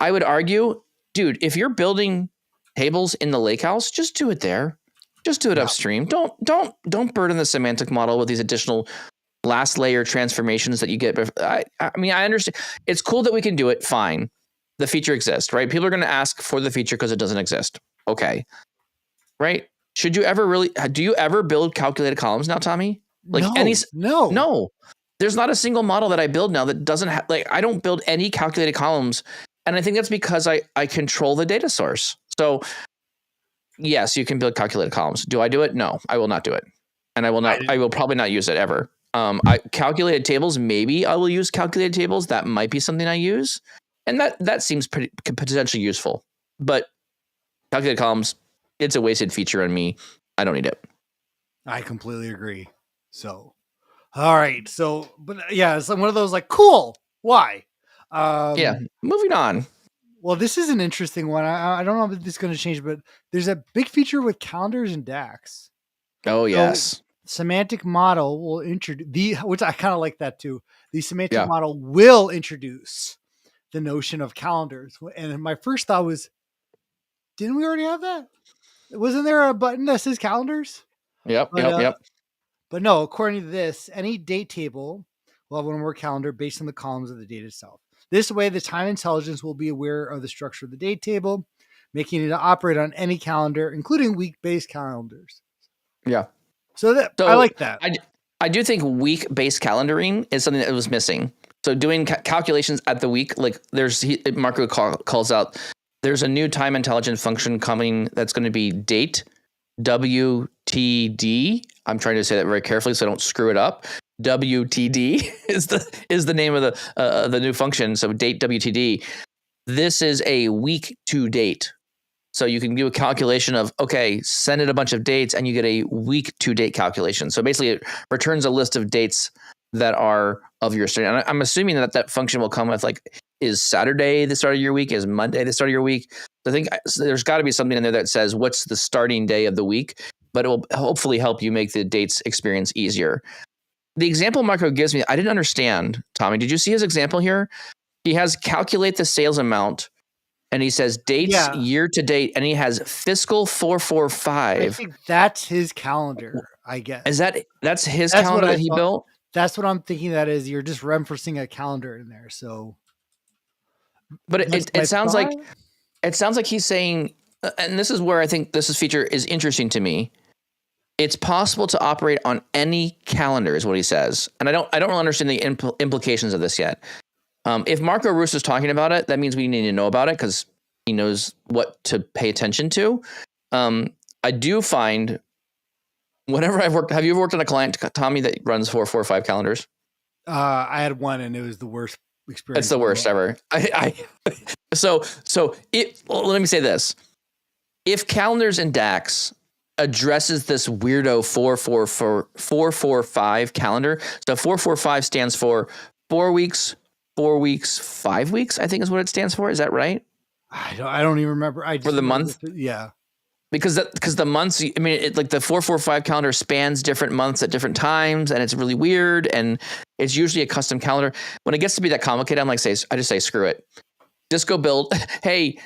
I would argue, dude, if you're building tables in the Lakehouse, just do it there. Just do it upstream. Don't burden the semantic model with these additional last layer transformations that you get. I mean, I understand. It's cool that we can do it. Fine. The feature exists, right? People are going to ask for the feature because it doesn't exist. Okay. Right? Do you ever build calculated columns now, Tommy? No. There's not a single model that I build now that doesn't have, I don't build any calculated columns. And I think that's because I control the data source. So yes, you can build calculated columns. Do I do it? No, I will not do it. And I will probably not use it ever. Calculated tables, maybe I will use calculated tables. That might be something I use. And that seems potentially useful. But calculated columns, it's a wasted feature on me. I don't need it. I completely agree. So, all right. So, but yeah, it's one of those cool. Why? Moving on. Well, this is an interesting one. I don't know if this is going to change, but there's a big feature with calendars and DAX. Oh So yes. semantic model will introduce which I kind of like that too. The semantic Yeah. model will introduce the notion of calendars. And my first thought was, didn't we already have that? Wasn't there a button that says calendars? Yep. But Yep. Yep. but no, according to this, any date table will have one or more calendar based on the columns of the date itself. This way, the time intelligence will be aware of the structure of the date table, making it operate on any calendar, including week-based calendars. Yeah. So that I So like that. I do think week-based calendaring is something that was missing. So doing calculations at the week, like Marco calls out, there's a new time intelligence function coming that's going to be date WTD. I'm trying to say that very carefully so I don't screw it up. WTD is the name of the new function. So date WTD. This is a week to date. So you can do a calculation of, okay, send it a bunch of dates and you get a week to date calculation. So basically it returns a list of dates that are of your student. And I'm assuming that that function will come with like, is Saturday the start of your week? Is Monday the start of your week? I think there's got to be something in there that says what's the starting day of the week, but it will hopefully help you make the dates experience easier. The example Marco gives me, I didn't understand, Tommy. Did you see his example here? He has calculate the sales amount. And he says dates year to date, and he has fiscal 445. I think that's his calendar, I guess. That's his calendar that he built? That's what I'm thinking that is. You're just referencing a calendar in there. So but it sounds like he's saying, and this is where I think this feature is interesting to me. It's possible to operate on any calendar, is what he says. And I don't really understand the implications of this yet. If Marco Russo is talking about it, that means we need to know about it because he knows what to pay attention to. I do find whenever have you ever worked on a client, Tommy, that runs 445 calendars? I had one and it was the worst experience. It's the worst ever. So let me say this. If calendars in DAX addresses this weirdo 445 calendar, so 445 stands for 4 weeks, 4 weeks, 5 weeks, I think is what it stands for. Is that right? I don't even remember. For the month? Yeah. Because the months, I mean, like the 445 calendar spans different months at different times, and it's really weird, and it's usually a custom calendar. When it gets to be that complicated, I just say, screw it. Just go build, hey,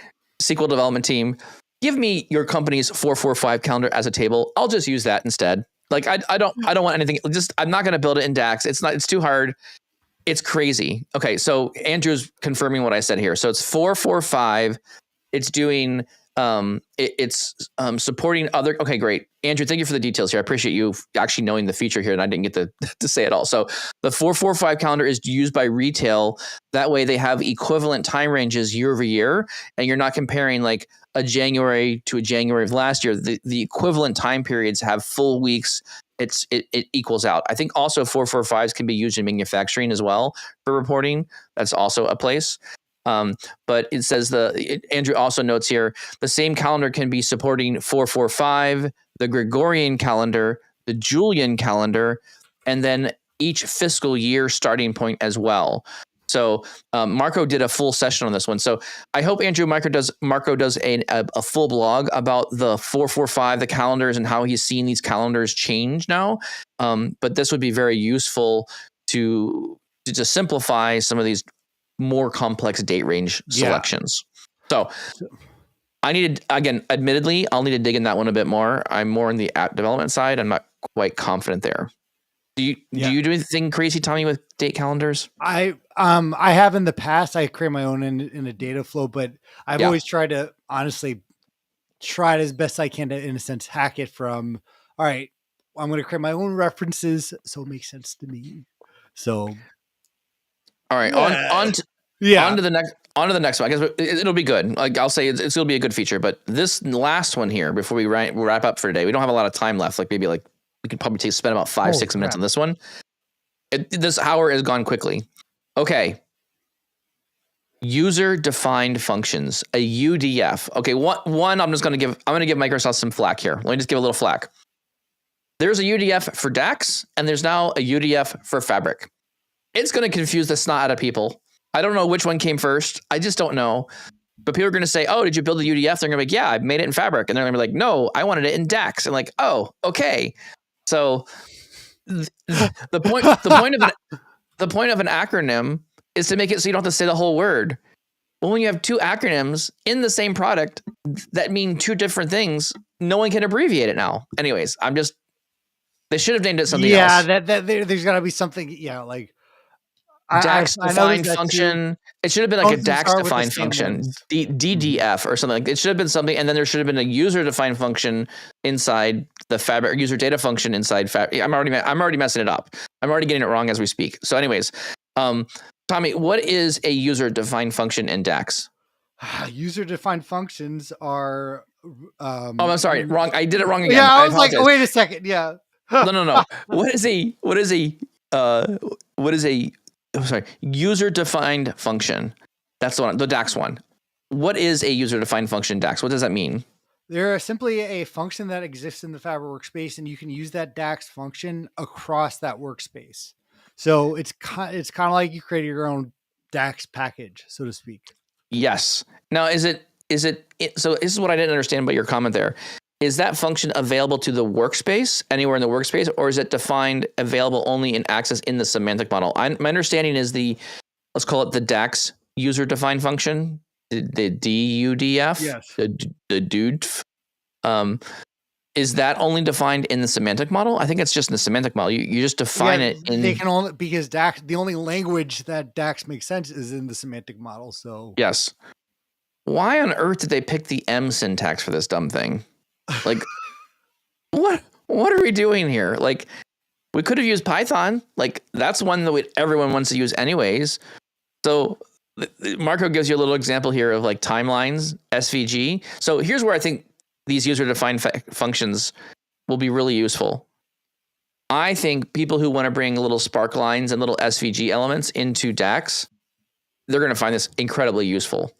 SQL development team, give me your company's 445 calendar as a table. I'll just use that instead. Like I don't want anything. I'm not going to build it in DAX. It's too hard. It's crazy. Okay, so Andrew's confirming what I said here. So it's 445. It's doing it's supporting other. Okay, great. Andrew, thank you for the details here. I appreciate you actually knowing the feature here, and I didn't get to say it all. So the 445 calendar is used by retail. That way they have equivalent time ranges year over year, and you're not comparing like a January to a January of last year. The equivalent time periods have full weeks. It equals out. I think also 445s can be used in manufacturing as well for reporting. That's also a place. But it says Andrew also notes here, the same calendar can be supporting 445, the Gregorian calendar, the Julian calendar, and then each fiscal year starting point as well. So Marco did a full session on this one. So I hope Marco does a full blog about the 445, the calendars, and how he's seen these calendars change now. But this would be very useful to simplify some of these more complex date range selections. So I admittedly, I'll need to dig in that one a bit more. I'm more on the app development side. I'm not quite confident there. Do you do anything crazy, Tommy, with date calendars? I have in the past. I create my own in a data flow, but I've always tried to honestly try it as best I can to, in a sense, hack it from, all right, I'm going to create my own references so it makes sense to me. So all right, on to the next one. I guess it'll be good. Like I'll say, it's going to be a good feature. But this last one here, before we wrap up for today, we don't have a lot of time left. Like maybe we could probably spend about 5-6 minutes on this one. This hour has gone quickly. Okay. User defined functions, a UDF. Okay, one I'm going to give Microsoft some flack here. Let me just give a little flack. There's a UDF for DAX, and there's now a UDF for Fabric. It's going to confuse the snot out of people. I don't know which one came first. I just don't know. But people are going to say, "Oh, did you build a UDF?" They're going to be like, "Yeah, I made it in Fabric," and they're going to be like, "No, I wanted it in DAX." And like, "Oh, okay." So the point of an acronym is to make it so you don't have to say the whole word. But when you have two acronyms in the same product that mean two different things, no one can abbreviate it now. Anyways, they should have named it something else. There's got to be something. Yeah, like DAX I noticed defined that too. function. It should have been like Most a of them DAX start with the defined same function, ones. DDF or something. Like it should have been something, and then there should have been a user defined function inside the Fabric user data function inside Fabric. I'm already messing it up. I'm already getting it wrong as we speak. So, anyways, Tommy, what is a user defined function in DAX? User defined functions are. Oh, I'm sorry, wrong. I did it wrong again. Yeah, I was apologize. like, wait a second. Yeah. No. What is a user defined function? That's the DAX one. What is a user defined function DAX? What does that mean? They're simply a function that exists in the Fabric workspace, and you can use that DAX function across that workspace. So it's kind of like you create your own DAX package, so to speak. Yes. Now, is it so this is what I didn't understand about your comment there. Is that function available to the workspace, anywhere in the workspace, or is it defined available only in access in the semantic model? My understanding is let's call it the DAX user defined function, the DUDF, Yes. the DUDF. Is that only defined in the semantic model? I think it's just in the semantic model. You just define it in. They can only, because DAX, the only language that DAX makes sense is in the semantic model. So yes. Why on earth did they pick the M syntax for this dumb thing? Like, what are we doing here? Like, we could have used Python. Like, that's one that everyone wants to use anyways. So Marco gives you a little example here of like timelines, SVG. So here's where I think these user-defined functions will be really useful. I think people who want to bring little spark lines and little SVG elements into DAX, they're going to find this incredibly useful.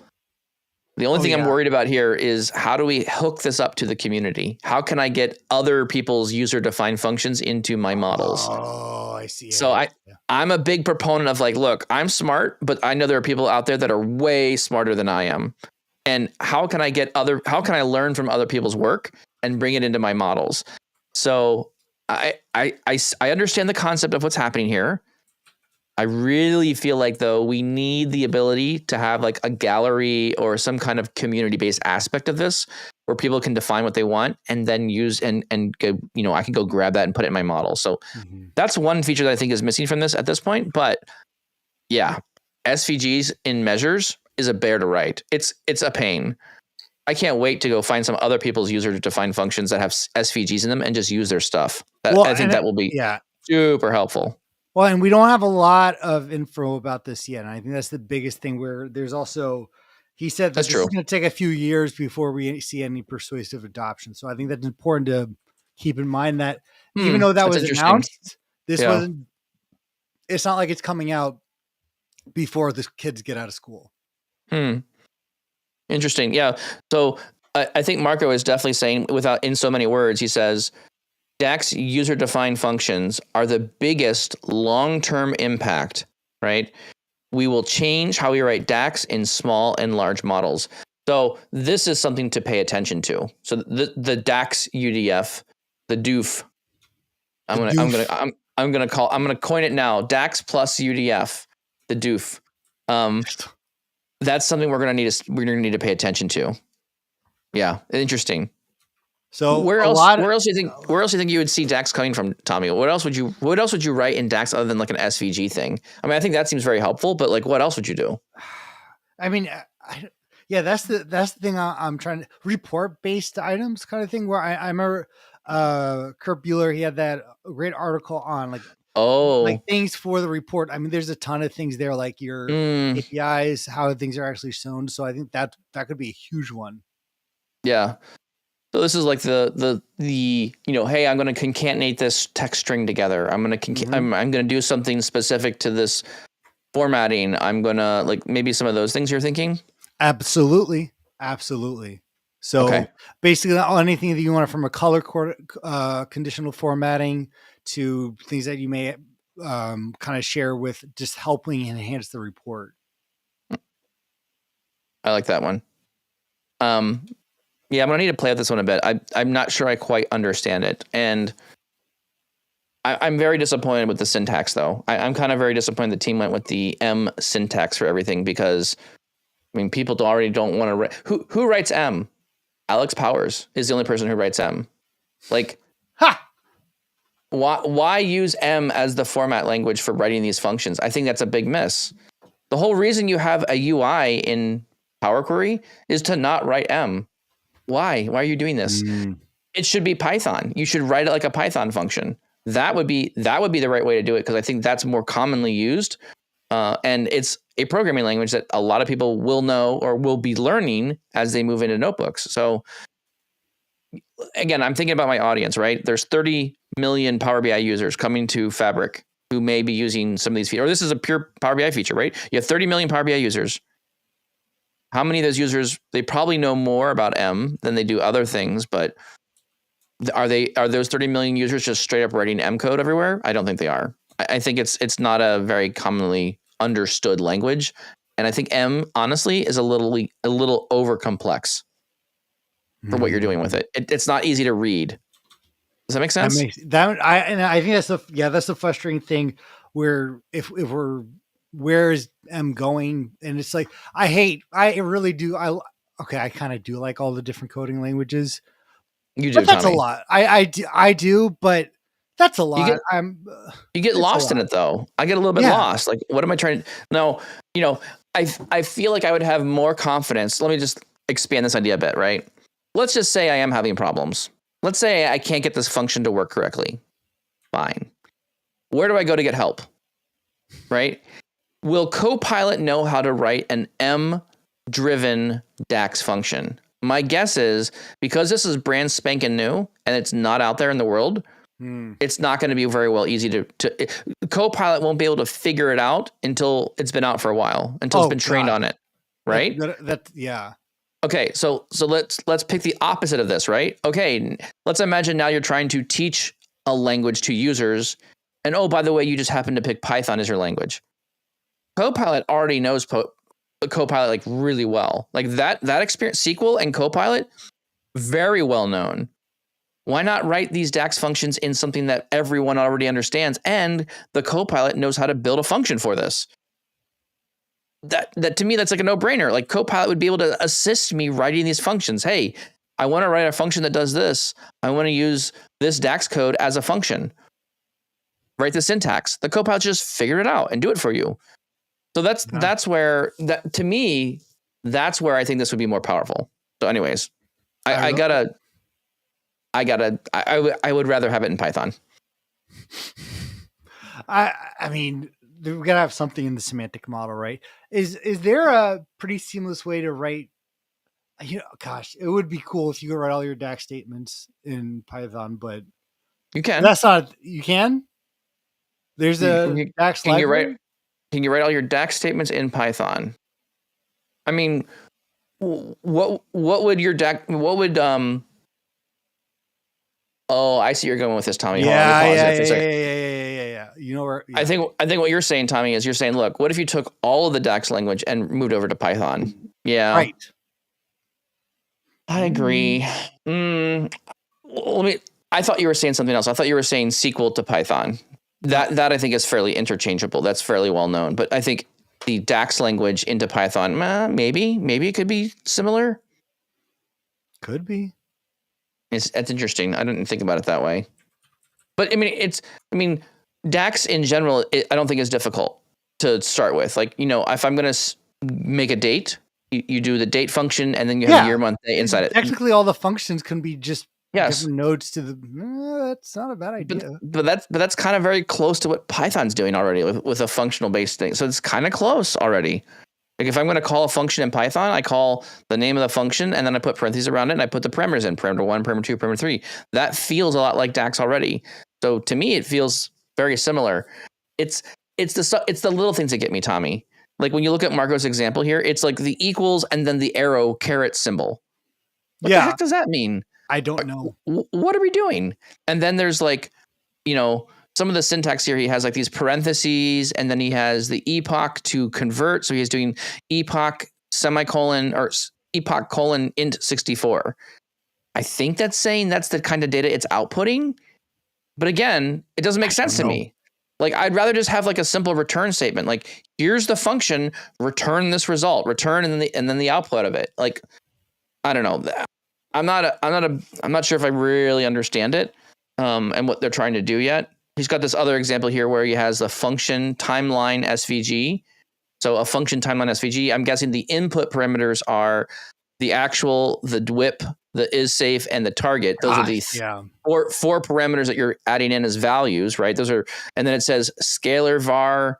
The only thing I'm worried about here is how do we hook this up to the community? How can I get other people's user-defined functions into my models? Oh, I see. So I'm a big proponent of like, look, I'm smart, but I know there are people out there that are way smarter than I am. And how can I learn from other people's work and bring it into my models? So I understand the concept of what's happening here. I really feel like though we need the ability to have like a gallery or some kind of community-based aspect of this where people can define what they want and then use and go, I can go grab that and put it in my model. So that's one feature that I think is missing from this at this point. But yeah, SVGs in measures is a bear to write. It's a pain. I can't wait to go find some other people's user-defined functions that have SVGs in them and just use their stuff. I think that will be super helpful. Well, and we don't have a lot of info about this yet. And I think that's the biggest thing where there's also, he said that this is going to take a few years before we see any persuasive adoption. So I think that's important to keep in mind that even though that was announced, this wasn't, it's not like it's coming out before the kids get out of school. Interesting. Yeah. So I think Marco is definitely saying in so many words, he says, DAX user-defined functions are the biggest long-term impact, right? We will change how we write DAX in small and large models. So this is something to pay attention to. So the DAX UDF, the DOOF. I'm gonna coin it now. DAX plus UDF, the DOOF. That's something we're gonna need to pay attention to. Yeah, interesting. So where else do you think you would see DAX coming from, Tommy? What else would you write in DAX other than like an SVG thing? I mean, I think that seems very helpful, but like, what else would you do? I mean, that's the thing I'm trying to report based items kind of thing where I remember Kurt Bueller, he had that great article on like things for the report. I mean, there's a ton of things there, like your APIs, how things are actually shown. So I think that could be a huge one. Yeah. So this is like the hey, I'm going to concatenate this text string together. I'm going to I'm going to do something specific to this formatting. I'm going to like maybe some of those things you're thinking. Absolutely. So basically, anything that you want from a color conditional formatting to things that you may kind of share with just helping enhance the report. I like that one. Yeah, I'm gonna need to play with this one a bit. I'm not sure I quite understand it, and I'm very disappointed with the syntax, though. I'm kind of very disappointed the team went with the M syntax for everything because, I mean, people already don't want to write. Who writes M? Alex Powers is the only person who writes M. Like, Ha! why use M as the format language for writing these functions? I think that's a big miss. The whole reason you have a UI in Power Query is to not write M. Why? Why are you doing this? It should be Python. You should write it like a Python function. That would be the right way to do it because I think that's more commonly used, and it's a programming language that a lot of people will know or will be learning as they move into notebooks. So again, I'm thinking about my audience, right? There's 30 million Power BI users coming to Fabric who may be using some of these features. Or this is a pure Power BI feature, right? You have 30 million Power BI users. How many of those users, they probably know more about M than they do other things, but are those 30 million users just straight up writing M code everywhere? I don't think they are. I think it's not a very commonly understood language. And I think M, honestly, is a little over complex for what you're doing with it. It's not easy to read. Does that make sense? I think that's the frustrating thing where if we're, where is M going? And it's like, I really do. I kind of do like all the different coding languages. You do, But that's Tommy. a lot. I do, but that's a lot. You get lost in it though. I get a little bit lost. Like, what am I trying to? No, I feel like I would have more confidence. Let me just expand this idea a bit, right? Let's just say I am having problems. Let's say I can't get this function to work correctly. Fine. Where do I go to get help? Right? Will Copilot know how to write an M-driven DAX function? My guess is because this is brand spanking new and it's not out there in the world, it's not going to be very well easy to Copilot won't be able to figure it out until it's been out for a while, until it's been trained on it. Right? Yeah. Okay, so let's pick the opposite of this, right? Okay, let's imagine now you're trying to teach a language to users, and oh, by the way, you just happen to pick Python as your language. Copilot already knows Copilot like really well. Like that experience, SQL and Copilot, very well known. Why not write these DAX functions in something that everyone already understands, and the Copilot knows how to build a function for this? That to me, that's like a no-brainer. Like Copilot would be able to assist me writing these functions. Hey, I want to write a function that does this. I want to use this DAX code as a function. Write the syntax. The Copilot just figure it out and do it for you. So that's where to me, that's where I think this would be more powerful. So anyways, I would rather have it in Python. I mean, we've got to have something in the semantic model, right? Is there a pretty seamless way to write? Gosh, it would be cool if you could write all your DAX statements in Python, but you can. That's not. You can. There's a DAX library. Can you write all your DAX statements in Python? I mean, what would your DAX? What would Oh, I see you're going with this, Tommy. Yeah. You know where? Yeah. I think what you're saying, Tommy, is you're saying, look, what if you took all of the DAX language and moved over to Python? Yeah, right. I agree. I thought you were saying something else. I thought you were saying SQL to Python. That I think is fairly interchangeable. That's fairly well known. But I think the DAX language into Python, maybe it could be similar. Could be. That's interesting. I didn't think about it that way. But I mean, DAX in general, I don't think is difficult to start with. Like, if I'm going to make a date, you do the date function, and then you have year, month, day inside it. Technically, all the functions can be just different nodes to the. That's not a bad idea. But that's kind of very close to what Python's doing already with a functional based thing. So it's kind of close already. Like if I'm going to call a function in Python, I call the name of the function and then I put parentheses around it and I put the parameters in, parameter 1, parameter 2, parameter 3. That feels a lot like DAX already. So to me, it feels very similar. It's the little things that get me, Tommy. Like when you look at Marco's example here, it's like the equals and then the arrow caret symbol. What the heck does that mean? I don't know. What are we doing? And then there's like, some of the syntax here, he has like these parentheses and then he has the epoch to convert. So he's doing epoch semicolon or epoch colon int 64. I think that's saying that's the kind of data it's outputting. But again, it doesn't make sense to me. Like, I'd rather just have like a simple return statement. Like, here's the function, return this result, return and then the output of it. Like, I don't know. I'm not sure if I really understand it and what they're trying to do yet. He's got this other example here where he has the function timeline SVG. So a function timeline SVG, I'm guessing the input parameters are the DWIP, the is safe, and the target. Those are the four parameters that you're adding in as values, right? Those are, and then it says scalar var,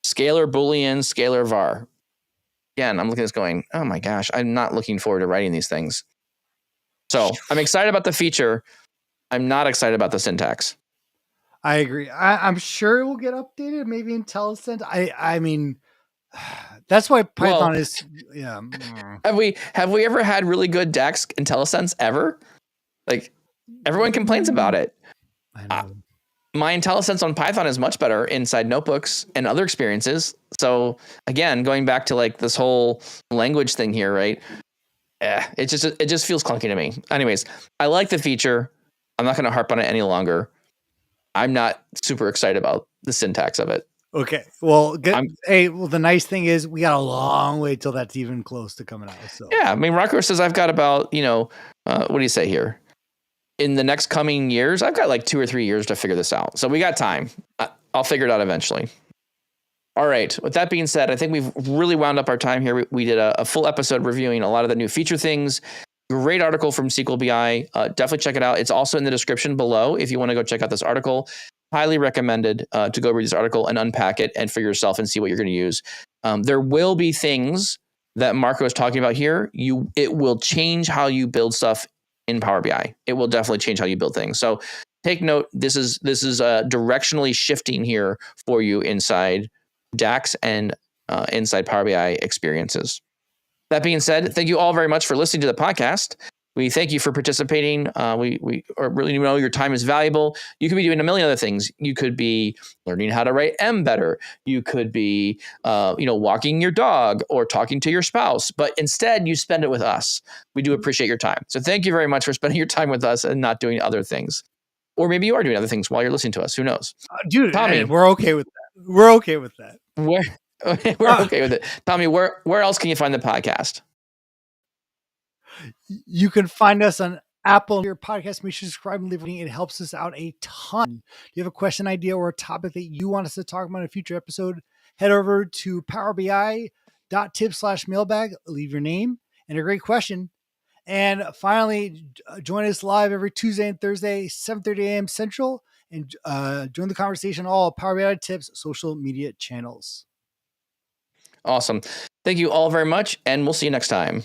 scalar boolean, scalar var. Again, I'm looking at this going, oh my gosh, I'm not looking forward to writing these things. So I'm excited about the feature. I'm not excited about the syntax. I agree. I'm sure it will get updated, maybe IntelliSense. I mean, that's why Python is. Yeah. Have we ever had really good DAX IntelliSense ever? Like, everyone complains about it. I know. My IntelliSense on Python is much better inside notebooks and other experiences. So again, going back to like this whole language thing here, right? It just feels clunky to me. Anyways, I like the feature. I'm not going to harp on it any longer. I'm not super excited about the syntax of it. Okay. Well, the nice thing is we got a long way till that's even close to coming out. So yeah, I mean, Rocco says I've got about, what do you say here? In the next coming years, I've got like 2 or 3 years to figure this out. So we got time. I'll figure it out eventually. All right. With that being said, I think we've really wound up our time here. We did a full episode reviewing a lot of the new feature things. Great article from SQLBI. Definitely check it out. It's also in the description below if you want to go check out this article. Highly recommended to go read this article and unpack it and for yourself and see what you're going to use. There will be things that Marco is talking about here. It will change how you build stuff in Power BI. It will definitely change how you build things. So take note. This is directionally shifting here for you inside DAX and inside Power BI experiences. That being said, thank you all very much for listening to the podcast. We thank you for participating. We really know your time is valuable. You could be doing a million other things. You could be learning how to write M better. You could be, walking your dog or talking to your spouse. But instead, you spend it with us. We do appreciate your time. So thank you very much for spending your time with us and not doing other things. Or maybe you are doing other things while you're listening to us. Who knows? Dude, Tommy, we're okay with that. We're okay with that. We're okay with it. Tommy, where else can you find the podcast? You can find us on Apple. Your podcast, make sure to subscribe and leave a rating. It helps us out a ton. If you have a question, idea, or a topic that you want us to talk about in a future episode, head over to powerbi.tip/mailbag. Leave your name and a great question. And finally, join us live every Tuesday and Thursday, 7:30 a.m. Central, and join the conversation on all Power BI Tips social media channels. Awesome. Thank you all very much, and we'll see you next time.